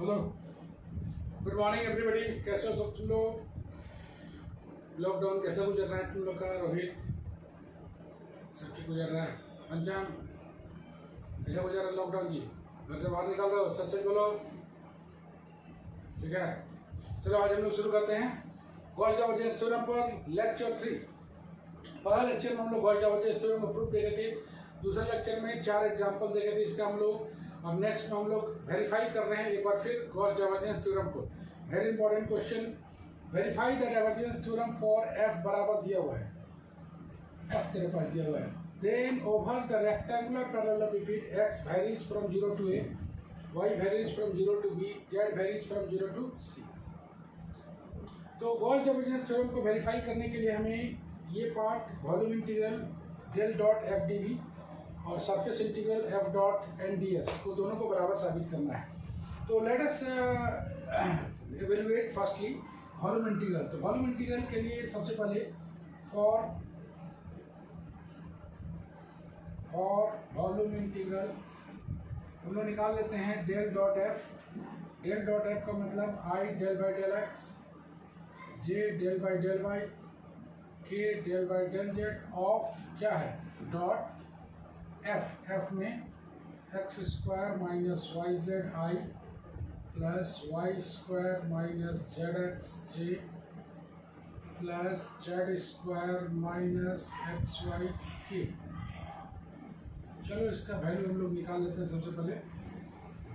Hello, good morning everybody. कैसे हो सब तुम लोग? लॉकडाउन कैसा गुजर रहा है तुम लोग का? रोहित, सब ठीक गुजर रहा है? पंचाम, कैसा गुजर रहा है लॉकडाउन जी? घर से बाहर निकल रहे हो? सच सच बोलो, ठीक है? चलो आज हम लोग शुरू करते हैं गॉस डाइवर्जेंस थ्योरम पर लेक्चर 3। पहला लेक्चर में हम लोग गॉस डाइवर्जेंस थ्योरम का प्रूफ देखे थे। दूसरे लेक्चर में 4 एग्जाम्पल देखे थे इसका हम लोग। अब नेक्स्ट में हम लोग वेरीफाई कर रहे हैं एक बार फिर गॉस डाइवर्जेंस थ्योरम को। Very important question, verify the divergence theorem for F बराबर दिया हुआ है, एफ तेरे पास दिया हुआ है। Then over the rectangular parallelepiped X varies from 0 to a, y varies from 0 to b, z varies from 0 to c। तो गॉस डाइवर्जेंस थ्योरम को वेरीफाई करने के लिए हमें ये part volume integral del dot F D V और surface integral F dot N D S को दोनों को बराबर साबित करना है। तो let us evaluate firstly volume integral. तो वॉल्यूम इंटीग्रल के लिए सबसे पहले फॉर वॉल्यूम इंटीग्रल हम लोग निकाल लेते हैं del dot F. Del dot F का मतलब I del by del X, J del by del Y, K del by del Z of क्या है डॉट एफ में X square minus Y Z I plus Y square minus Z X J plus Z square minus X Y K. चलो इसका value हम लोग निकाल लेते हैं। सबसे पहले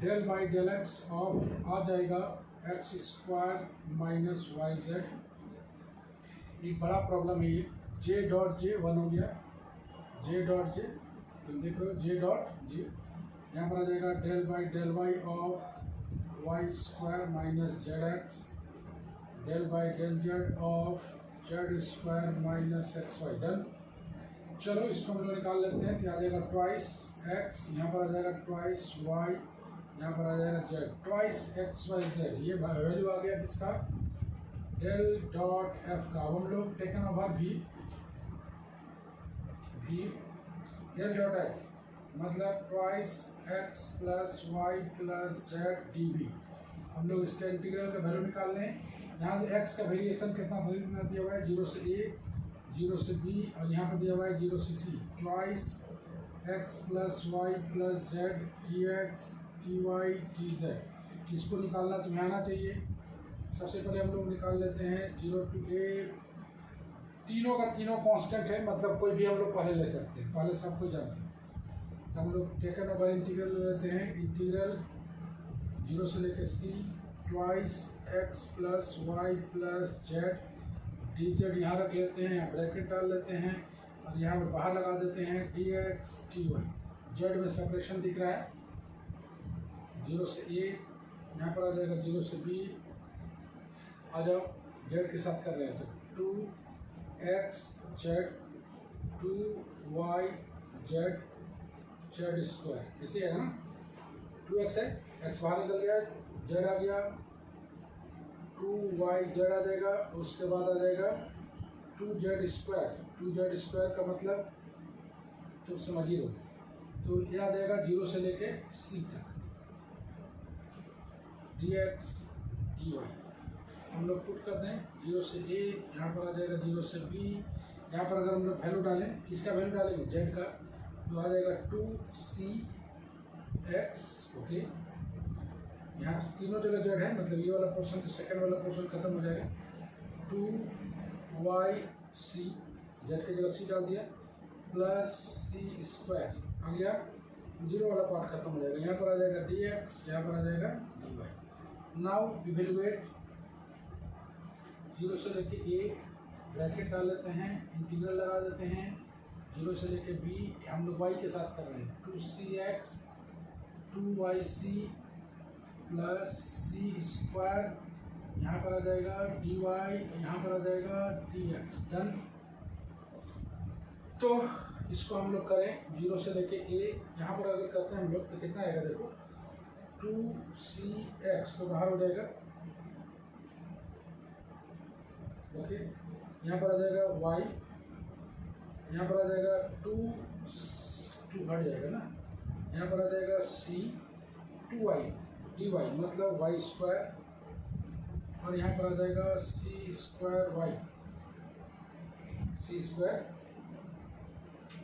del by del X of आ जाएगा X square minus Y Z. एक बड़ा प्रॉब्लम है ये, जे डॉट जे 1 हो गया, जे डॉट जे तुम देख रहे हो जे डॉट जे, यहाँ पर आ जाएगा del by del Y of Y square minus Z X, del by del Z of Z square minus X Y. Done. चलो इसको हम लोग निकाल लेते हैं। तो आ जाएगा ट्वाइस एक्स, यहाँ पर आ जाएगा ट्वाइस वाई, यहाँ पर आ जाएगा Z, twice X Y Z. ये वैल्यू आ गया किसका? डेल डॉट एफ का। हम लोग टेकन ओवर भी डेल डॉट एफ मतलब twice X plus Y plus Z D B. हम लोग इसका इंटीग्रल का वैल्यू निकाल लें। यहाँ एक्स का वेरिएशन कितना दिया हुआ है? 0 से a, 0 से b और यहाँ पर दिया हुआ है 0 से c। Twice X plus Y plus Z D X D Y D Z. इसको निकालना तुम्हें आना चाहिए। सबसे पहले हम लोग निकाल लेते हैं 0 to a। तीनों का तीनों कांस्टेंट है, मतलब कोई भी हम लोग पहले ले सकते हैं, पहले सब कुछ जानते हैं। तो हम लोग टेकन ओवर इंटीग्रल ले लेते हैं। इंटीग्रल 0 से लेकर c twice X plus Y plus Z D Z यहाँ रख लेते हैं, यहाँ ब्रैकेट डाल लेते हैं और यहाँ पर बाहर लगा देते हैं D X D Y. Z में सेपरेशन दिख रहा है, 0 से a, यहाँ पर आ जाएगा 0 से b। आ जाओ जेड के साथ कर रहे हैं तो 2x Z 2y Z Z square इसी है ना। 2x है, x बाहर निकल गया, जेड आ गया, 2y जेड आ जाएगा, उसके बाद आ जाएगा 2z स्क्वायर। 2z स्क्वायर का मतलब तुम समझिए हो। तो ये आ जाएगा 0 से लेके c तक dx dy। हम लोग पुट कर दें 0 से a, यहाँ पर आ जाएगा 0 से b। यहाँ पर अगर हम लोग वैल्यू डालें, किसका वैल्यू डालेंगे? जेड का। तो आ जाएगा 2cx। ओके, यहाँ तीनों जगह जेड है, मतलब ये वाला पोर्शन तो सेकंड वाला पोर्शन खत्म हो जाएगा। 2yc, जेड की जगह c डाल दिया, प्लस c स्क्वायर आ गया, 0 वाला पार्ट खत्म हो जाएगा। यहाँ पर आ जाएगा dx, यहाँ पर आ जाएगा dy। नाउ इवैल्यूएट 0 से लेके a, ब्रैकेट डाल लेते हैं, इंटीग्रल लगा देते हैं। 0 से लेके b हम लोग y के साथ कर रहे हैं, 2cx 2yc plus c square, यहाँ पर आ जाएगा dy, यहाँ पर आ जाएगा dx। डन। तो इसको हम लोग करें 0 से लेके a, यहाँ पर अगर करते हैं हम लोग तो कितना आएगा? देखो 2cx तो बाहर हो जाएगा, ओके। यहाँ पर आ जाएगा y, यहाँ पर आ जाएगा 2 हट जाएगा ना, यहाँ पर आ जाएगा c 2y डी वाई मतलब वाई स्क्वायर, और यहाँ पर आ जाएगा सी स्क्वायर वाई, सी स्क्वायर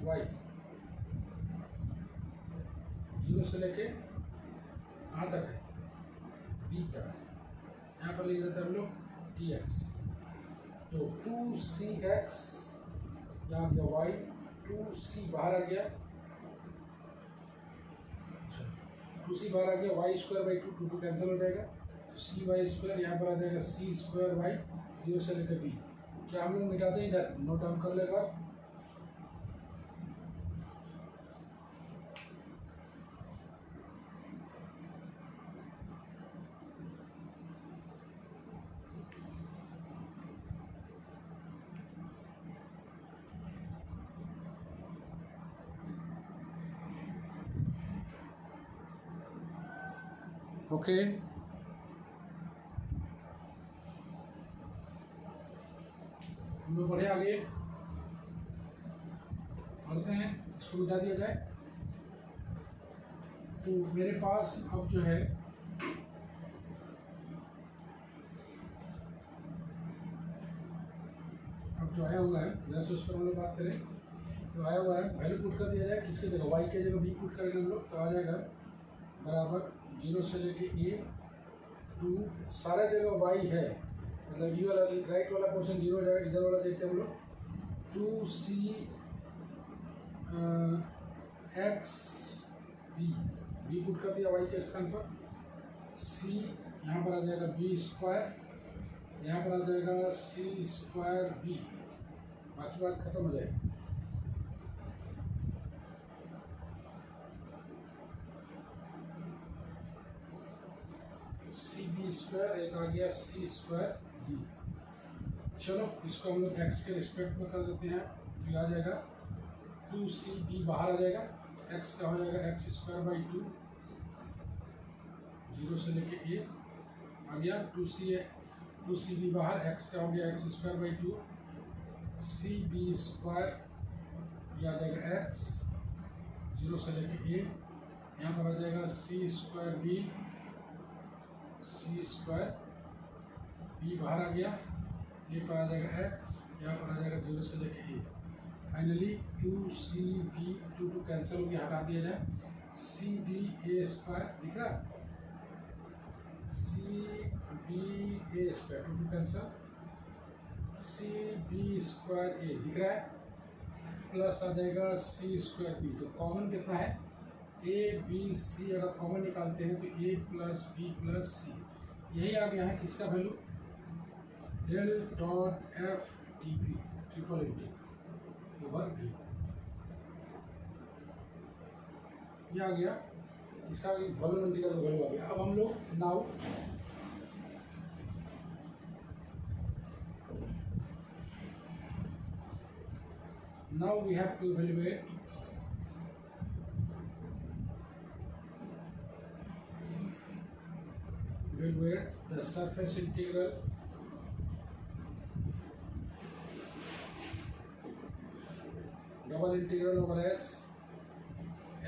वाई, जीरो से लेके कहाँ तक है, बी तक। यहाँ पर लिख देते हैं हम लोग डी एक्स, तो 2cx यहाँ गया वाई, 2c बाहर आ गया, 2c बाहर आ गया, वाई स्क्वायर बाई 2, 2 कैंसिल हो जाएगा, सी वाई स्क्वायर यहाँ पर आ जाएगा सी स्क्वायर वाई, जीरो से लेकर बी। क्या हम लोग मिटा दें, इधर नोट डाउन कर लेगा। ओके, हम लोग बढ़े आगे बढ़ते हैं, इसको मिटा दिया जाए। तो मेरे पास अब जो है अब जो आया हुआ है, जरा से उस पर हम लोग बात करें, तो आया हुआ है वैल्यू पुट कर दिया जाए, किसके जगह वाई के जगह बी पुट करेंगे हम लोग, तो आ जाएगा बराबर जीरो से लेके ए टू, सारा जगह वाई है, मतलब ये वाला राइट वाला पोर्शन जीरो हो जाएगा, इधर वाला देखते हैं हम लोग, 2c एक्स बी पुट कर दिया वाई के स्थान पर, सी यहाँ पर आ जाएगा बी स्क्वायर, यहाँ पर आ जाएगा सी स्क्वायर बी, बाकी बात खत्म हो जाएगी। सी बी स्क्वायर, एक आ गया सी स्क्वायर डी। चलो इसको हम लोग एक्स के रिस्पेक्ट में कर देते हैं, तो आ जाएगा 2cb बाहर आ जाएगा, एक्स का हो जाएगा एक्स स्क्वायर बाई 2, जीरो से लेके ए आ गया, 2cb बाहर, एक्स का हो गया X square by 2, C B square ये आ जाएगा एक्स, जीरो से लेके ए, यहाँ पर आ जाएगा सी स्क्वायर बी, सी स्क्वायर बी बाहर आ गया, ये पर आ जाएगा एक्स, यहाँ पर आ जाएगा जीरो से लेके ए, फाइनली 2cb 2 कैंसिल हो गया, हटा दिया जाए, सी बी ए स्क्वायर दिख रहा है, C B A square 2 cancel, C B square A दिख रहा है, प्लस आ जाएगा सी स्क्वायर बी, तो कॉमन कितना है, ए बी सी, अगर कॉमन निकालते हैं तो A plus B plus C, यही आ गया है किसका value, del dot F D P triple integral over B, ये आ गया इसका वॉल्यूम इंटीग्रल वैल्यू आ गया। अब हम लोग now we have to evaluate the surface integral double integral over s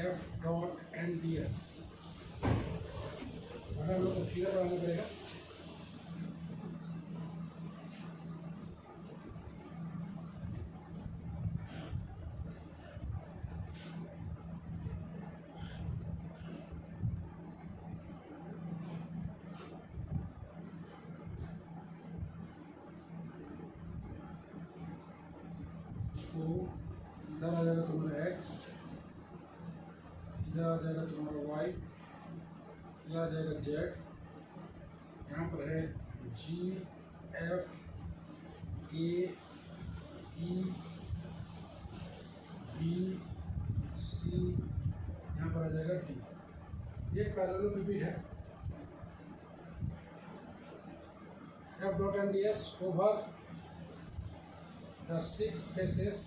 f dot n ds, हम लोग को फिगर बनाना पड़ेगा। तो इधर आ जाएगा तुम्हारा x, इधर आ जाएगा तुम्हारा y, इधर आ जाएगा z, यहाँ पर है g f a e b c, यहाँ पर आ जाएगा t, ये पैरेललोपिपेड है, f dot n ds over the 6 faces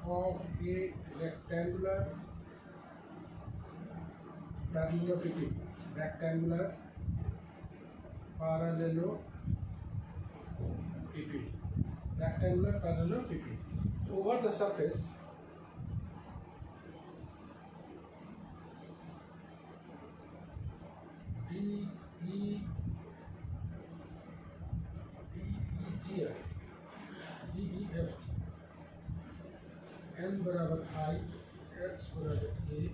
of a rectangular parallelepiped, rectangular parallelepiped over the surface बराबर आई, एक्स बराबर ए,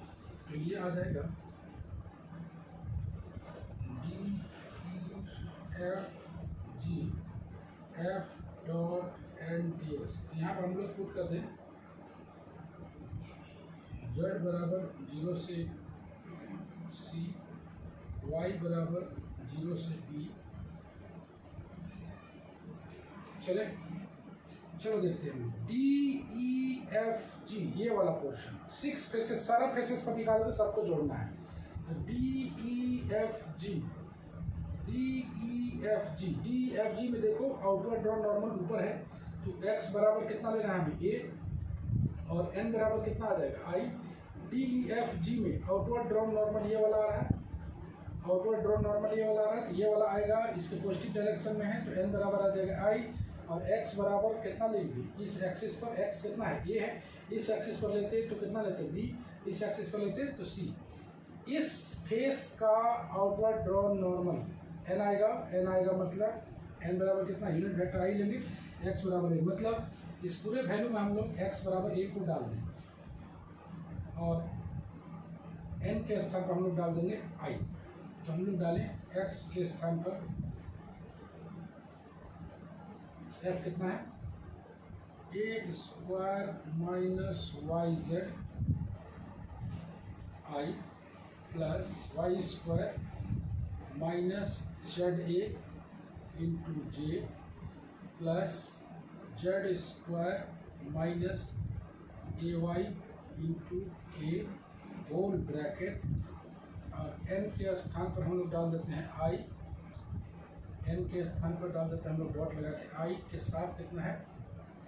तो ये आ जाएगा D E F G F dot N D S. यहाँ पर हम लोग पुट कर दें जेड बराबर 0 से सी, वाई बराबर 0 से बी। चलो देखते हैं डी ई एफ जी, ये वाला पोर्शन 6 फेसेस, सारा फेसेस पर निकाल के सबको जोड़ना है। तो डी ई एफ जी, डी ई एफ जी, डी एफ जी में देखो आउटवर्ड ड्रॉ नॉर्मल ऊपर है, तो x बराबर कितना लेना है हमें a, और n बराबर कितना आ जाएगा i। डी ई एफ जी में आउटवर्ड ड्रॉ नॉर्मल ये वाला आ रहा है, आउटवर्ड ड्रॉ नॉर्मल ये वाला आ रहा है, तो ये वाला आएगा, इसके पॉजिटिव डायरेक्शन में है, तो n बराबर आ जाएगा i, और x बराबर कितना लेंगे, इस एक्सिस पर x कितना है a है, इस एक्सिस पर लेते हैं तो कितना लेते हैं b, इस एक्सिस पर लेते हैं तो c। इस फेस का आउटवर्ड ड्रॉ नॉर्मल n आएगा, मतलब n बराबर कितना, यूनिट वेक्टर i लेंगे, x बराबर a, मतलब इस पूरे वैल्यू में हम लोग x बराबर a को डाल दें और n के स्थान पर हम लोग डाल देंगे i। तो हम लोग डालें x के स्थान पर f कितना है, a square minus Y Z I plus Y square minus Z A into J plus Z square minus A Y into K whole bracket, और n के स्थान पर हम लोग डाल देते हैं i, n के स्थान पर डाल देते हैं हम लोग डॉट लगा के, i के साथ कितना है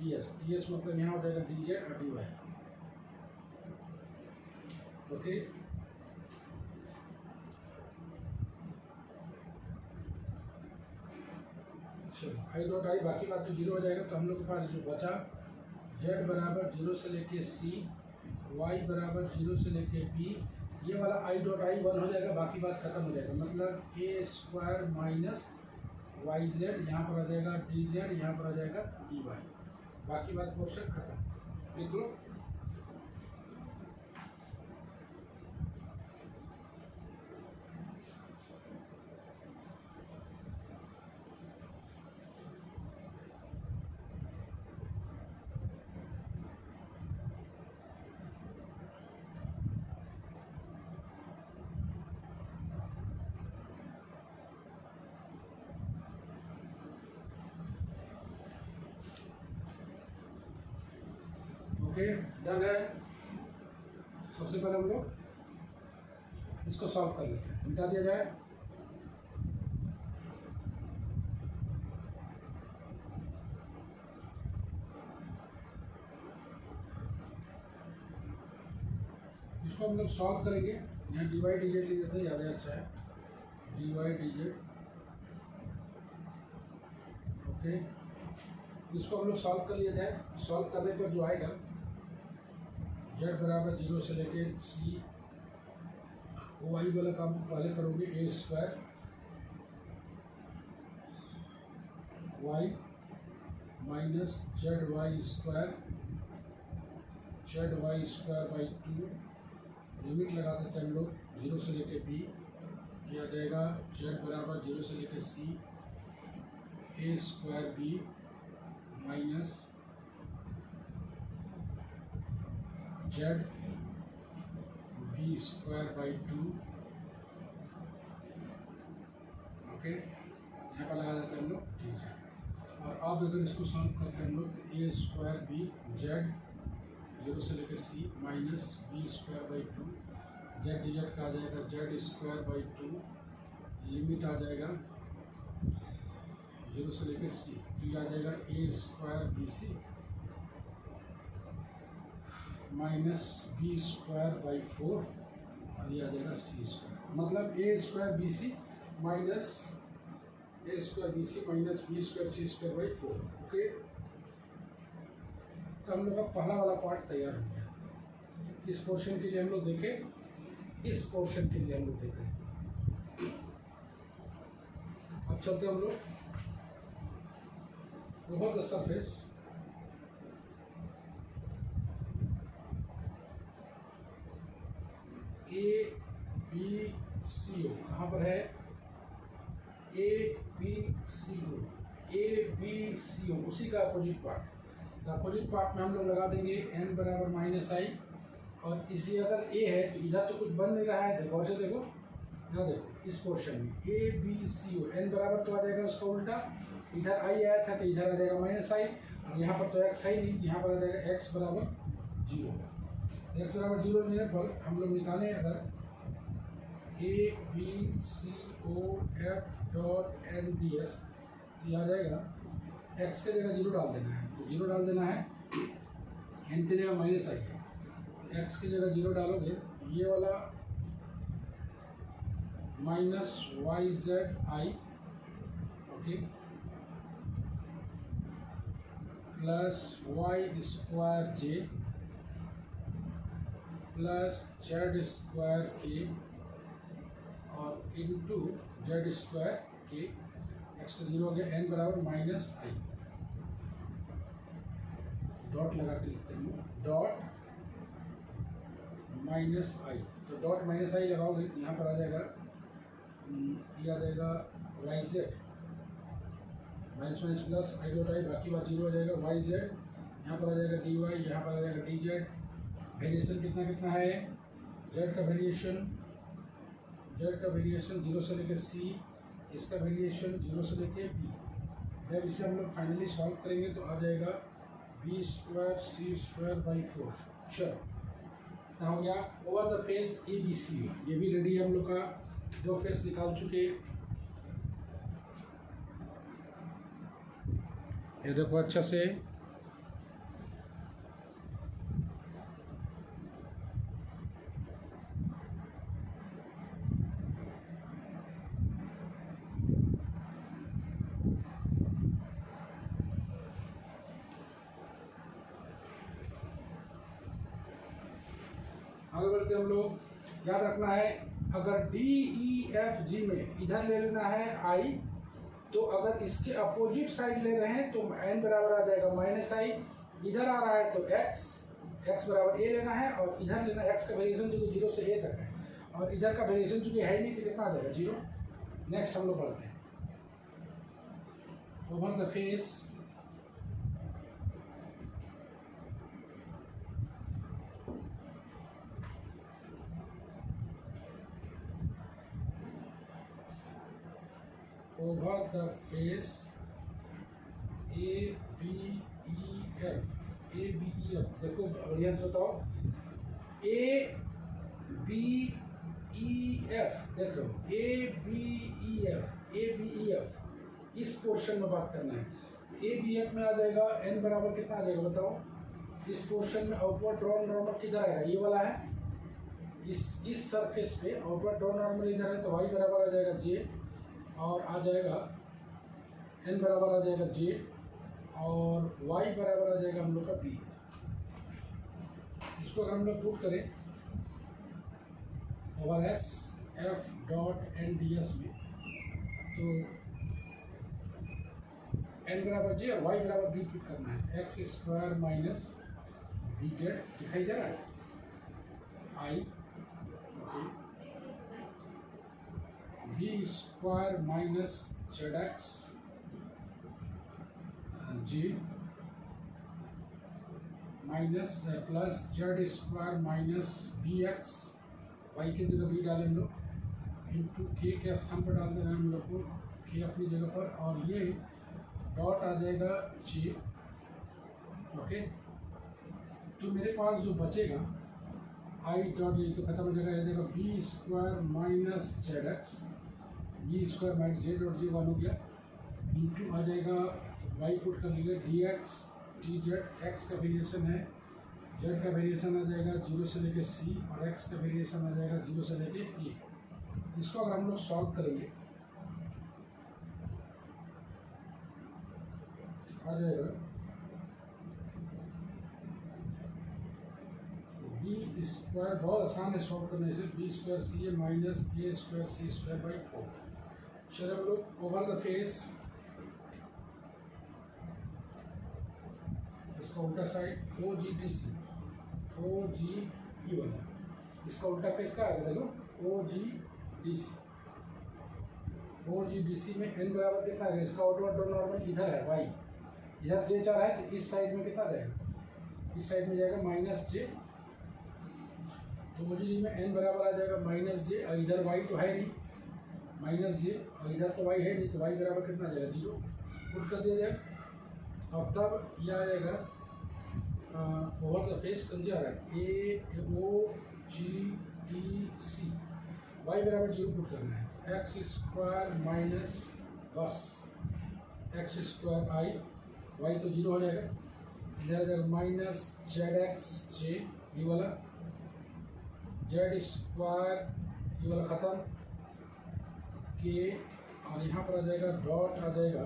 ds, ds मतलब यहाँ हो जाएगा dz और dy। ओके, चलो i डॉट i, बाकी बात तो 0 हो जाएगा। तो हम लोग के पास जो बचा z बराबर 0 से लेके c, y बराबर 0 से लेके b, ये वाला i डॉट i 1 हो जाएगा, बाकी बात खत्म हो जाएगा, मतलब a square minus Y Z, यहाँ पर आ जाएगा डी जेड, यहाँ पर आ जाएगा डी वाई, बाकी बात क्वेश्चन खत्म। लिख लो ओके, डन है। सबसे पहले हम लोग इसको सॉल्व कर लेते हैं, मिटा दिया जाए। इसको हम लोग सॉल्व करेंगे, यहाँ डी वाई डी जेड ले लेते हैं, ज़्यादा अच्छा है, D Y D Z. Okay, इसको हम लोग सॉल्व कर लिया जाए। सॉल्व करने पर जो आएगा z बराबर 0 से लेके c, वाई वाला काम पहले करोगे, a square Y minus Z Y square by 2, limit लगा देते हैं हम लोग 0 से लेके b, ये आ जाएगा z बराबर 0 से लेके c, a square b minus Z B square by 2। Okay, यहाँ पर लगा देते हैं हम लोग डी जेड, और अब अगर इसको सॉल्व करते हैं हम लोग, ए स्क्वायर बी जेड 0 से लेकर C minus B square by 2, Z D Z का आ जाएगा जेड स्क्वायर बाई 2, लिमिट आ जाएगा 0 से लेकर सी, तो ये आ जाएगा A square B C minus B square by 4, और ये आ जाएगा सी स्क्वायर, मतलब A square B C minus A square B C minus B square C square by 4। Okay, तो हम लोग का पहला वाला पार्ट तैयार हो गया। इस पोर्शन के लिए हम लोग देखें, इस पोर्शन के लिए हम लोग देखें। अब चलते हम लोग over the surface A B C O कहाँ पर है, ए बी सी ओ, ए बी सी ओ उसी का अपोजिट पार्ट। अपोजिट पार्ट में हम लोग लगा देंगे n बराबर माइनस आई, और इसी अगर a है तो इधर तो कुछ बन नहीं रहा है, देखो ऐसे देखो, यहाँ देखो इस पोर्शन में ए बी सी ओ, n बराबर तो आ जाएगा उसका उल्टा, इधर i आया था तो इधर आ जाएगा माइनस आई, और यहाँ पर तो x है नहीं, यहाँ पर आ जाएगा x बराबर 0। x बराबर 0 लेने पर हम लोग निकालें अगर A B C O F dot N D S, तो ये आ जाएगा x के जगह 0 डाल देना है, तो 0 डाल देना है, n की जगह माइनस आई है, x की जगह 0 डालोगे, ये वाला minus Y Z I, okay, plus Y square J plus Z square K और into Z square K, X से 0 हो गया, n बराबर माइनस आई, डॉट लगा के लिखते हैं, डॉट माइनस आई, तो डॉट माइनस आई लगाओगे तो यहाँ पर आ जाएगा, ये आ जाएगा Y Z minus minus plus I dot I, बाकी बात 0 आ जाएगा, वाई जेड यहाँ पर आ जाएगा डी वाई, यहाँ पर आ जाएगा डी जेड, वेरिएशन कितना कितना है, जेड का वेरिएशन 0 से लेकर सी, इसका वेरिएशन 0 से लेकर बी। जब इसे हम लोग फाइनली सॉल्व करेंगे तो आ जाएगा B square C square by 4। चलो हो गया over the face A B C, ये भी रेडी है, हम लोग का 2 फेस निकाल चुके। ये देखो अच्छा से, आगे बढ़ते हम लोग, याद रखना है अगर डी ई एफ जी में इधर ले लेना है आई, तो अगर इसके अपोजिट साइड ले रहे हैं तो n बराबर आ जाएगा माइनस आई, इधर आ रहा है तो x बराबर a लेना है, और इधर लेना x का वेरिएशन जो 0 से a तक है, और इधर का वेरिएशन चूंकि है नहीं तो कितना आ जाएगा 0। नेक्स्ट हम लोग पढ़ते हैं over the face over the face A B E F, A B E F, देखो बढ़िया से बताओ, A B E F, देख लो A B E F, A B E F इस पोर्शन में बात करना है। A B F में आ जाएगा n बराबर कितना आ जाएगा बताओ, इस पोर्शन में आउटवर्ड ड्रॉन नॉर्मल किधर आएगा, ये वाला है, इस सरफेस पे आउटवर्ड ड्रॉन नॉर्मल इधर है, तो y बराबर आ जाएगा j, और आ जाएगा n बराबर आ जाएगा j, और y बराबर आ जाएगा हम लोग का b। इसको अगर हम लोग पुट करें over S F dot N D S में, तो n बराबर j और y बराबर b पुट करना है, X square minus B Z दिखाई दे रहा है I, okay, B square minus Z X G minus plus Z square minus B X, Y की जगह बी डालें हम लोग, इंटू के स्थान पर डाल देना है हम लोग को, के अपनी जगह पर, और ये डॉट आ जाएगा जी, ओके। तो मेरे पास जो बचेगा आई डॉट, ये तो खत्म हो जाएगा, ये देखो B square minus Z X, B square minus Z और जी 1 हो गया, इंटू आ जाएगा वाई पुट कर लीजिए D X T Z, x का वेरिएशन है, जेड का वेरिएशन आ जाएगा 0 से लेके सी, और एक्स का वेरिएशन आ जाएगा 0 से लेके ए। इसको अगर हम लोग सॉल्व करेंगे आ जाएगा बी स्क्वायर, बहुत आसान है सॉल्व करने से, B square C A minus A square C square by 4। चलो हम लोग ओवर द फेस, इसका उल्टा साइड ओ जी टी सी, ओ जी ई वाला, इसका उल्टा किसका आएगा देखो, ओ जी डी सी। ओ जी डी सी में n बराबर कितना आएगा, इसका आउटवर्ड नॉर्मल इधर है y, इधर j चाह रहा है तो इस साइड में कितना जाएगा, इस साइड में जाएगा माइनस j। तो ओ जी डी में n बराबर आ जाएगा माइनस j, और इधर y तो है नहीं माइनस j, और इधर तो y है नहीं, तो y बराबर कितना आ जाएगा 0, पुट कर दिया जाएगा। और तब यह आ जाएगा ओवर द फेस कौन जा रहा है, ए ओ जी टी सी, वाई बराबर 0 पुट करना है, X square minus 10 X square I, Y तो 0 हो जाएगा, इधर आ जाएगा माइनस जेड एक्स जे, ये वाला जेड स्क्वायर ये वाला ख़त्म के, और यहाँ पर आ जाएगा डॉट आ जाएगा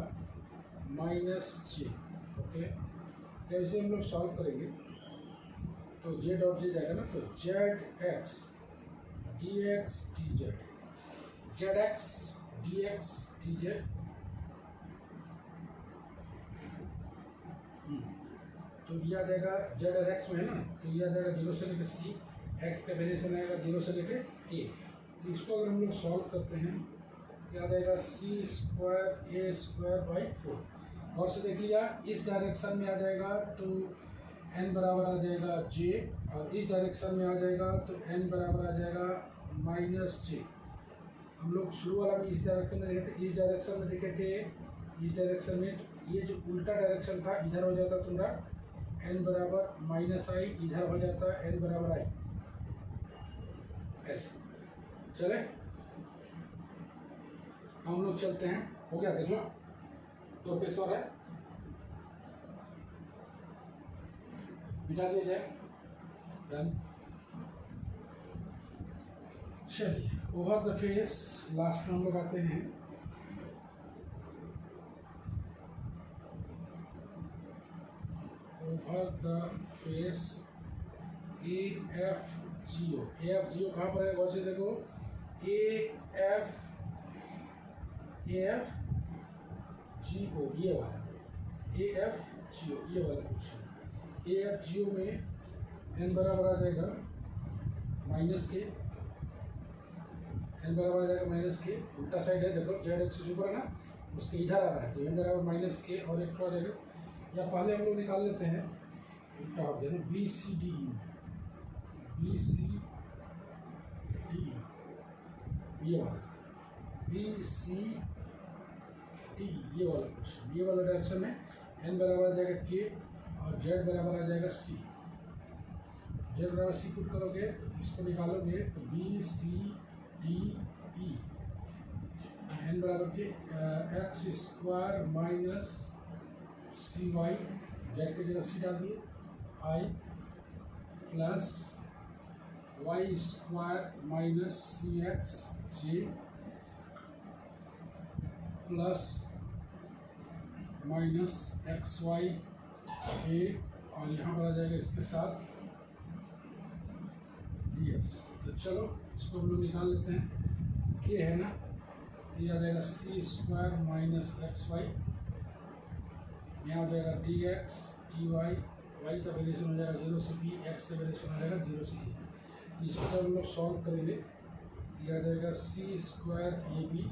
माइनस जे। ओके, जैसे हम लोग सॉल्व करेंगे तो जे डॉट जे जाएगा ना, तो Z x D X T Z, Z x D X T Z, तो ये आ जाएगा जेड और एक्स में है ना, तो ये आ जाएगा 0 से लेकर सी, एक्स का वेरिएशन आएगा 0 से लेकर ए। तो इसको अगर हम लोग सॉल्व करते हैं क्या आ जाएगा, C square A square by 4, और से देख लिया इस डायरेक्शन में आ जाएगा तो n बराबर आ जाएगा j, और इस डायरेक्शन में आ जाएगा तो n बराबर आ जाएगा माइनस j। हम लोग शुरू वाला भी इस डायरेक्शन में देखे थे, इस डायरेक्शन में देखे थे, इस डायरेक्शन में ये जो उल्टा डायरेक्शन था इधर हो जाता तुम्हारा n बराबर माइनस आई, इधर हो जाता है n बराबर आई, ऐसे चले हम लोग चलते हैं। हो गया, देख लो तो पेश और है, मिटा दिया जाए, डन। चलिए ओवर द फेस लास्ट में हम लोग आते हैं, over the face A F G O, A F G O कहाँ पर है, गौर से देखो, ए एफ जी ओ, ये वाला ए एफ जी ओ, ये वाला क्वेश्चन। ए एफ जी ओ में n बराबर आ जाएगा माइनस के, n बराबर आ जाएगा माइनस के, उल्टा साइड है देखो, जेड एक्सिस ऊपर है ना, उसके इधर आ रहा है, तो n बराबर माइनस के, और एक आ जाएगा, या पहले हम लोग निकाल लेते हैं उल्टा हो जाएगा, B C D E, B C D E, ये वाला बी सी टी, ये वाला क्वेश्चन, ये वाला डायरेक्शन में n बराबर आ जाएगा के, और z बराबर आ जाएगा सी, z बराबर सी पुट करोगे तो इसको निकालोगे तो B C D E, n बराबर के X square minus C Y, Z की जगह सी डाल दिए, I plus Y square minus C X J plus minus X Y A, और यहाँ पर आ जाएगा इसके साथ डी एस। तो चलो इसको हम लोग निकाल लेते हैं, के है ना, तो ये आ जाएगा C square minus X Y, यहाँ हो जाएगा D X T Y, Y का वेरिएशन हो जाएगा 0 से बी, एक्स का वेरिएशन हो जाएगा 0 से ए। इसको जब हम लोग सॉल्व करेंगे ये आ जाएगा C square A B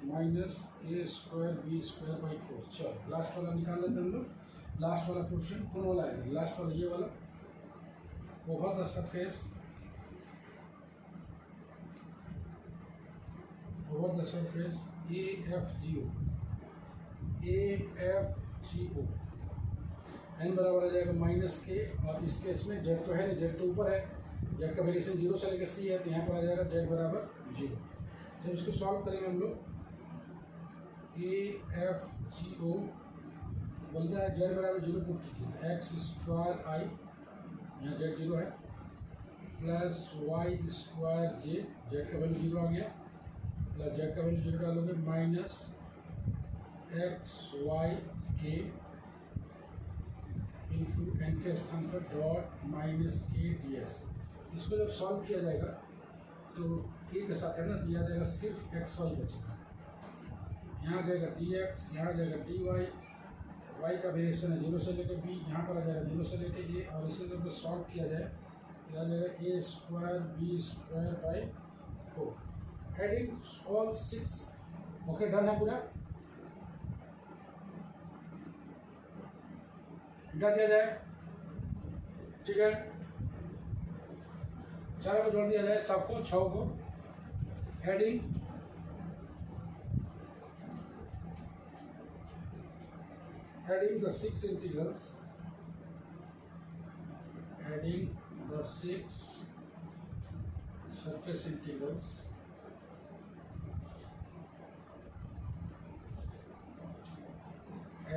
minus A square B square by 4। चलो लास्ट वाला निकाल लेते हैं हम लोग, लास्ट वाला क्वेश्चन कौन वाला है, लास्ट वाला ये वाला, over the surface, over the surface A F G O, A F G O, N बराबर आ जाएगा माइनस के, और इस केस में जेड तो है नहीं, जेड तो ऊपर है, जेड का वेरिएशन 0 से लेकर सी है, तो यहाँ पर आ जाएगा जेड बराबर 0। जब इसको सॉल्व करेंगे हम लोग ए एफ जी ओ बोलता है जेड बराबर 0 पुट कीजिए, एक्स स्क्वायर आई, यहाँ जेड 0 है, प्लस वाई स्क्वायर जे, जेड का वैल्यू 0 आ गया, प्लस जेड का वैल्यू 0 डालोगे, माइनस एक्स वाई के इंटू एन के स्थान पर डॉट माइनस के डी एस। इसको जब सॉल्व किया जाएगा तो के के साथ है ना, दिया जाएगा सिर्फ एक्स वाई बचेगा, यहाँ आ जाएगा डी एक्स, यहाँ आ जाएगा डी वाई, वाई का वेरिएशन है 0 से लेकर बी, यहाँ पर आ जाएगा 0 से लेकर ए, और इसे जब सॉल्व किया जाए तो आ जाएगा A square B square by 4, adding all 6। Okay, done है पूरा, हटा दिया जाए, ठीक है। चारों को जोड़ दिया जाए, सबको 6 को, adding the 6 integrals, adding the 6 surface integrals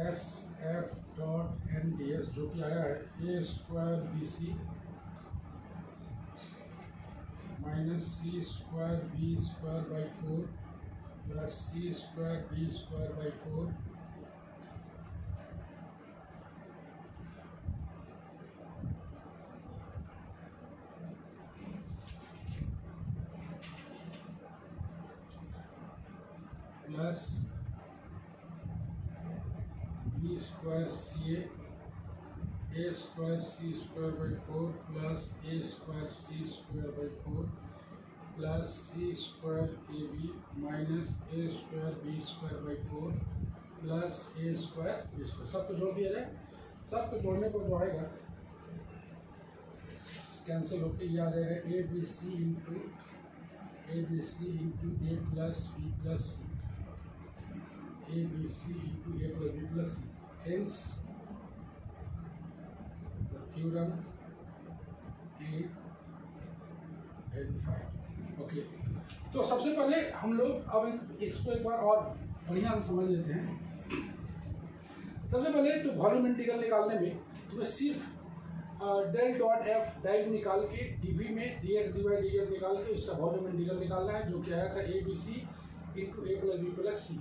S F dot N D S, जो कि आया है A square B C minus C square B square by 4 plus C square B square by 4 plus B square C A square C square by 4 plus A square C square by 4 plus C square A B minus A square B square by 4 plus A square B square. सबको जोड़ दिया जाए, सबको जोड़ने पर जो आएगा cancel होकर ये आ जाएगा A B C into A plus B plus C, A B C into A plus B plus C, hence the theorem is verified। Okay, तो सबसे पहले हम लोग अब इसको एक बार और बढ़िया से समझ लेते हैं। सबसे पहले तो वॉल्यूम इंटीग्रल निकालने में तुम्हें सिर्फ डेल डॉट एफ डाइव निकाल के डीवी में D X D Y D Z निकाल के उसका वॉल्यूम इंटीग्रल निकालना है, जो कि आया था A B C into A plus B plus C.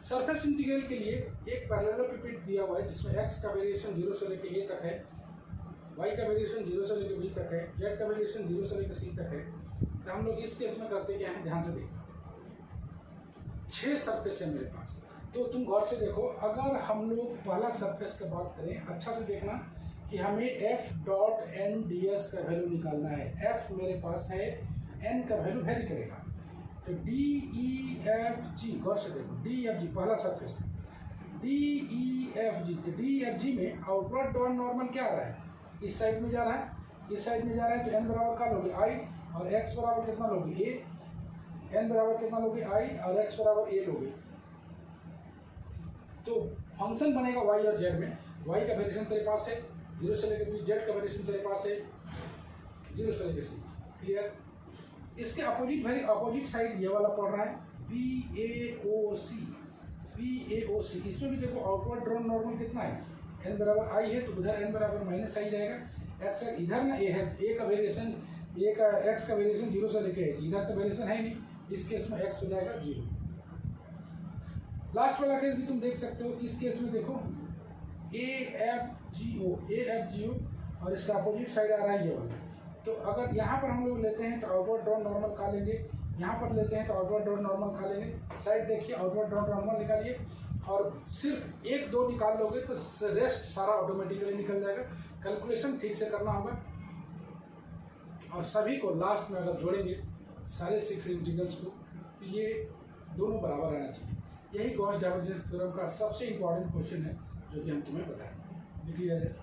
Surface integral के लिए एक पैरेललोपिपेड दिया हुआ है जिसमें x का वेरिएशन 0 से लेकर a तक है, y का वेरिएशन 0 से लेकर b तक है, z का वेरिएशन 0 से लेकर c तक है। तो हम लोग इस केस में करते क्या है, ध्यान से देखो, 6 सरफेस है मेरे पास। तो तुम गौर से देखो, अगर हम लोग पहला सरफेस की बात करें, अच्छा से देखना कि हमें F dot N D S का वैल्यू निकालना है। एफ मेरे पास है, एन का वैल्यू वेरी करेगा, तो डी ई एफ जी, गौर से देखो, डी एफ जी पहला सरफेस, डी ई एफ जी। तो डी एफ जी में आउटवर्ड डॉन नॉर्मल क्या आ रहा है, इस साइड में जा रहा है, इस साइड में जा रहा है, तो एन बराबर का लोगे आई, और एक्स बराबर कितना लोगे ए, एन बराबर कितना लोगे आई, और एक्स बराबर ए लोगे। तो फंक्शन बनेगा वाई और जेड में, वाई का वेरिएशन तेरे पास है 0 से लेकर बी, जेड का वेरिएशन तेरे पास है 0 से लेकर सी, क्लियर। इसके अपोजिट साइड ये वाला पड़ रहा है बी ए ओ सी। इसमें भी देखो आउटवर्ड ड्रॉन नॉर्मल कितना है, एन बराबर आई है, तो उधर एन बराबर माइनस आई जाएगा। एक्स इधर ना ए है, ए का वेरिएशन, ए का एक्स का वेरिएशन 0 से लेके है, इधर तो वेरिएशन है नहीं, इस केस में एक्स हो जाएगा 0। लास्ट वाला केस भी तुम देख सकते हो, इस केस में देखो ए एफ जी ओ, और इसका अपोजिट साइड आ रहा है ये वाला। तो अगर यहाँ पर हम लोग लेते हैं तो आउटवर्ड ड्रॉन नॉर्मल का लेंगे, यहाँ पर लेते हैं तो आउटवर्ड ड्रॉन नॉर्मल का लेंगे। साइड देखिए, आउटवर्ड ड्रॉन नॉर्मल निकालिए, और सिर्फ 1-2 निकाल लोगे तो रेस्ट सारा ऑटोमेटिकली निकल जाएगा। कैलकुलेशन ठीक से करना होगा, और सभी को लास्ट में अगर जोड़ेंगे सारे 6 इंटीग्रल्स को, तो ये दोनों बराबर रहना चाहिए। यही गॉस डाइवर्जेंस थ्योरम का सबसे इंपॉर्टेंट क्वेश्चन है जो कि हम तुम्हें बताएंगे। लिख लिया जाए।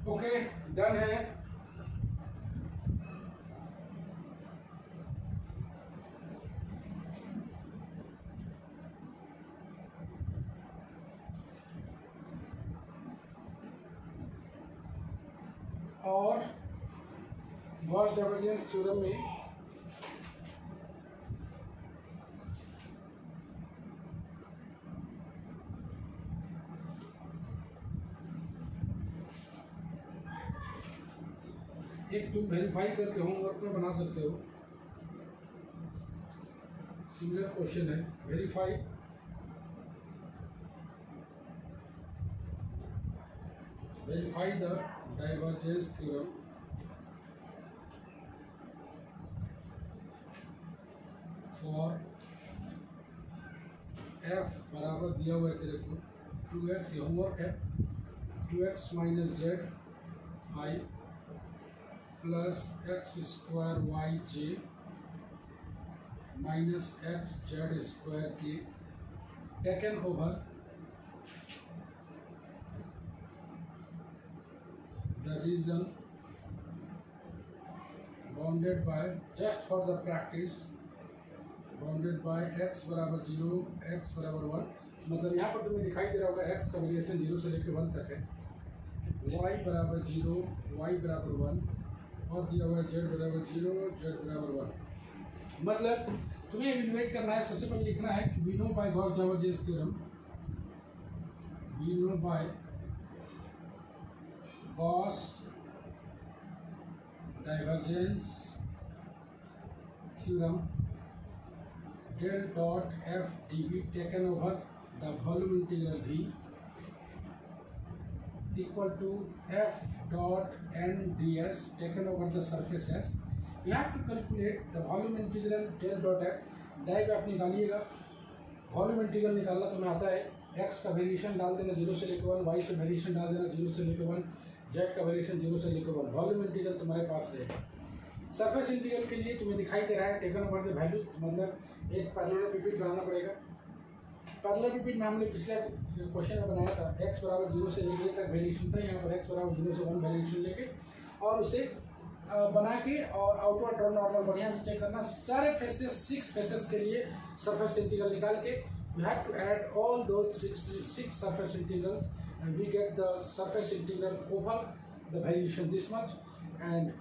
ओके, डन है। और गॉस डाइवर्जेंस थ्योरम में एक तुम वेरीफाई करके होमवर्क में बना सकते हो, सिमिलर क्वेश्चन है, verify verify the divergence theorem for f बराबर दिया हुआ है तेरे को 2x, ये होमवर्क है, 2x minus Z I plus X square Y J minus X Z square K taken over the region bounded by, just for the practice, bounded by x बराबर 0, x बराबर 1, मतलब यहाँ पर तुम्हें दिखाई दे रहा होगा x का वेरिएशन 0 से लेकर 1 तक है, y बराबर 0, y बराबर 1 और दिया हुआ है z बराबर 0, z बराबर 1। मतलब तुम्हें इवेलुएट करना है, सबसे पहले लिखना है we know by Gauss divergence theorem, we know by Gauss divergence theorem del dot f dv taken over the volume integral v equal to f dot n ds taken over the surface s. You have to calculate the volume integral del dot f. Dive आप निकालिएगा, volume integral निकालना तुम्हें आता है, x का variation डाल देना 0 से लेकर 1, y से वेरिएशन डाल देना 0 से लेकर 1, z का वेरिएशन 0 से लेकर 1, वॉल्यूम इंटीग्रल तुम्हारे पास रहेगा। सरफेस इंटीग्रल के लिए तुम्हें दिखाई दे रहा है टेकन ओवर द वैल्यू, मतलब एक पैरेललोपिपेड बनाना पड़ेगा। पैरेललोपिपेड में हमने पिछले क्वेश्चन में बनाया था x बराबर 0 से लेकर तक वेरिएशन था, यहाँ पर x बराबर 0 से 1 वेरिएशन लेके और उसे बना के और आउटवर्ड और नॉर्मल बढ़िया से चेक करना। सारे फेसेस 6 फेसेस के लिए सरफेस इंटीग्रल निकाल के you have to add all those six surface integrals and we get the surface integral over the variation this much, and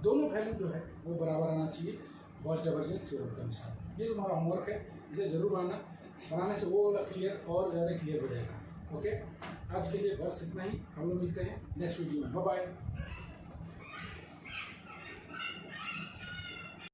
दोनों वैल्यू जो है वो बराबर आना चाहिए गॉस डाइवर्जेंस थ्योरम के अनुसार। ये तुम्हारा होमवर्क है, इसे जरूर बनाने से वो क्लियर और ज़्यादा क्लियर हो जाएगा। ओके, आज के लिए बस इतना ही, हम लोग मिलते हैं नेक्स्ट वीडियो में, बाय बाय।